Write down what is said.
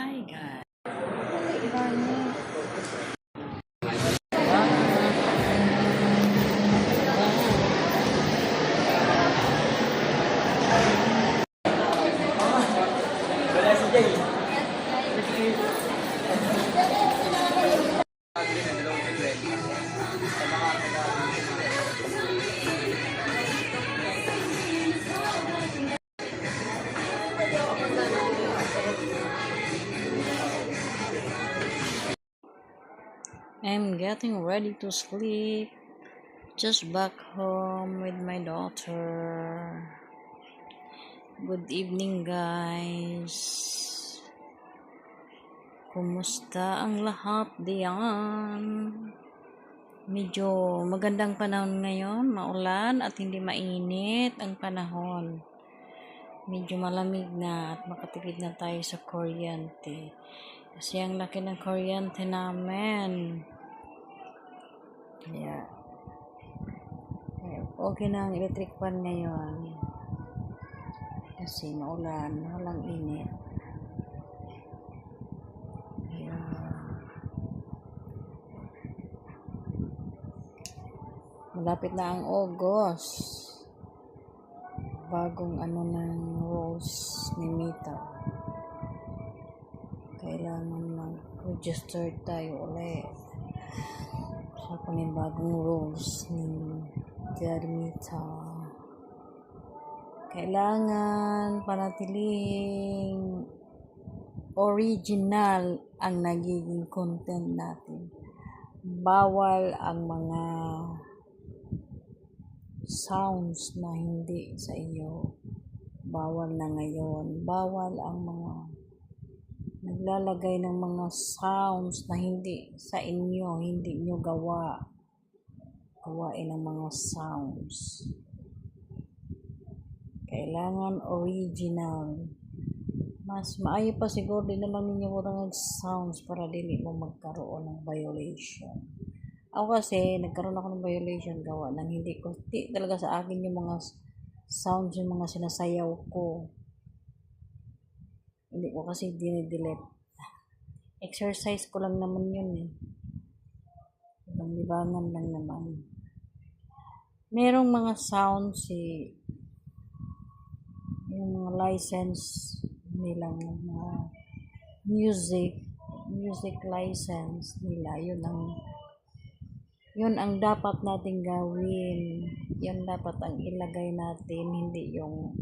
Hi guys. I'm getting ready to sleep. Just back home with my daughter. Good evening guys. Kumusta ang lahat diyan? Medyo magandang panahon ngayon, maulan at hindi mainit ang panahon. Medyo malamig na at makatipid na tayo sa kuryente. Kasi ang laki ng kuryente namin. Kaya okay na ang electric fan ngayon. Kasi maulan, walang init. Malapit na ang August. Bagong ng rules ni Mita. Kailangan mag-register tayo ulit sa panibagong rules ni Mita. Kailangan panatiling original ang nagiging content natin. Bawal ang mga sounds na hindi sa iyo. Bawal na ngayon. Bawal ang mga naglalagay ng mga sounds na hindi sa inyo, hindi nyo gawain ng mga sounds. Kailangan original. Mas maayo pa siguro din naman ninyo kurang sounds para dili mo magkaroon ng violation. Ako kasi, nagkaroon ako ng violation gawa ng hindi talaga sa akin yung mga sounds, yung mga sinasayaw ko. Hindi ko kasi dinidelete. Exercise ko lang naman yun eh. Libangan lang naman. Merong mga sounds yung mga license nilang mga music license nila, yun ang dapat nating gawin. Yun dapat ang ilagay natin, hindi yung